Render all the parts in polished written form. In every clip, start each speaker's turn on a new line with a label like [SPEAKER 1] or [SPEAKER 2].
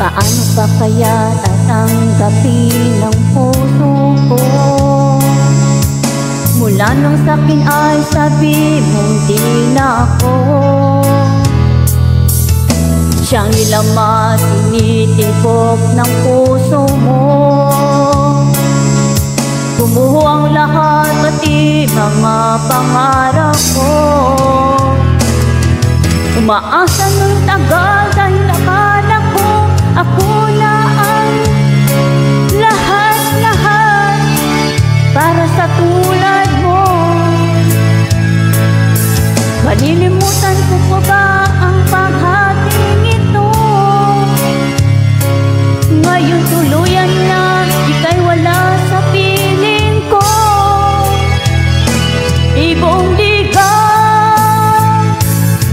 [SPEAKER 1] Paano pa kaya tatanggapin ang puso ko? Mula nung sa'kin ay sabi mong di na ako siyang nilamat, tinitibok ng puso mo. Bumuho ang lahat, pati mga pangarap ko. Umaasa ng tagal dahil akala ko ako na ang lahat-lahat para sa tulad mo. Malilimutan ko pa ba ang paghating ito? Ngayon tuluyan na ika'y wala sa piling ko. Ibuong liga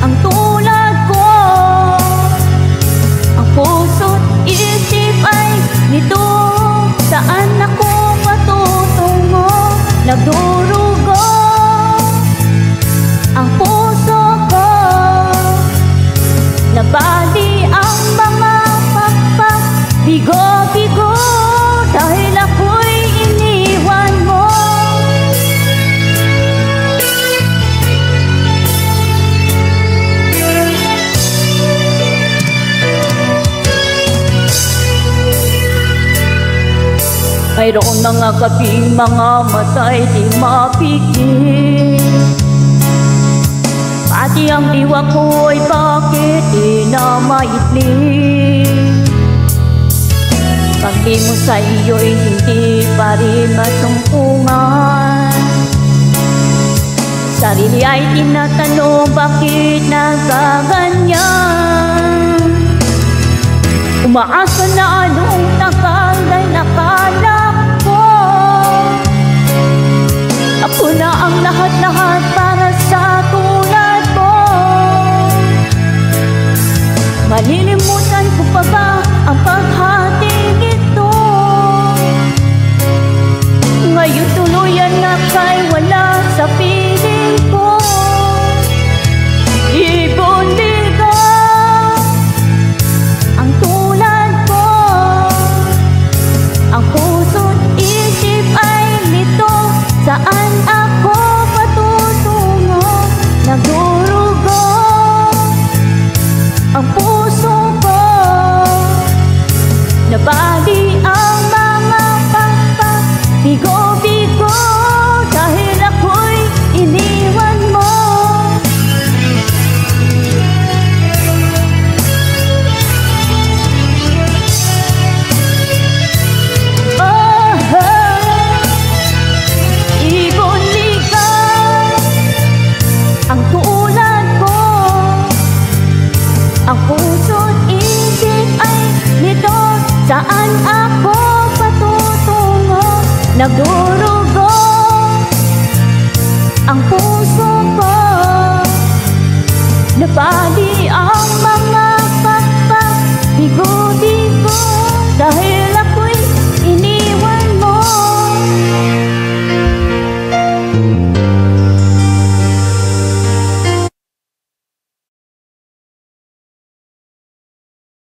[SPEAKER 1] ang tulad ko. Ang puso't isip ay nito. Saan ako matutungo? Nagdurugo ang puso ko. Nabali ang mga pakpak, bigo-bigo dahil ako'y iniwan mo. Mayroong mga gabing mga mata'y di mapigil. Pati ang diwa ko'y bakit di na maitli. Pag-ibig mo sa iyo'y hindi pa rin masumpungan. Sarili ay tinatanong bakit nagkaganyan. Umaasa na anong tagal dahil nakala ko ako na ang lahat-lahat para sa tulad mo. Malilimutan ko pa ba ang paghating ito? Ngayon tuluyan na kay wala sa piling ko. Ibon liga ang tulad ko. Ang puso't isip ay nito. Saan ako patutungo? Nagdurugo ang puso ko. Nabali ang mga pakpak, bigo-bigo dahil ako'y iniwan mo. Ibon liga ang tulad ko. Ang puso't isip ay nito. Saan ako patutungo? Nagduro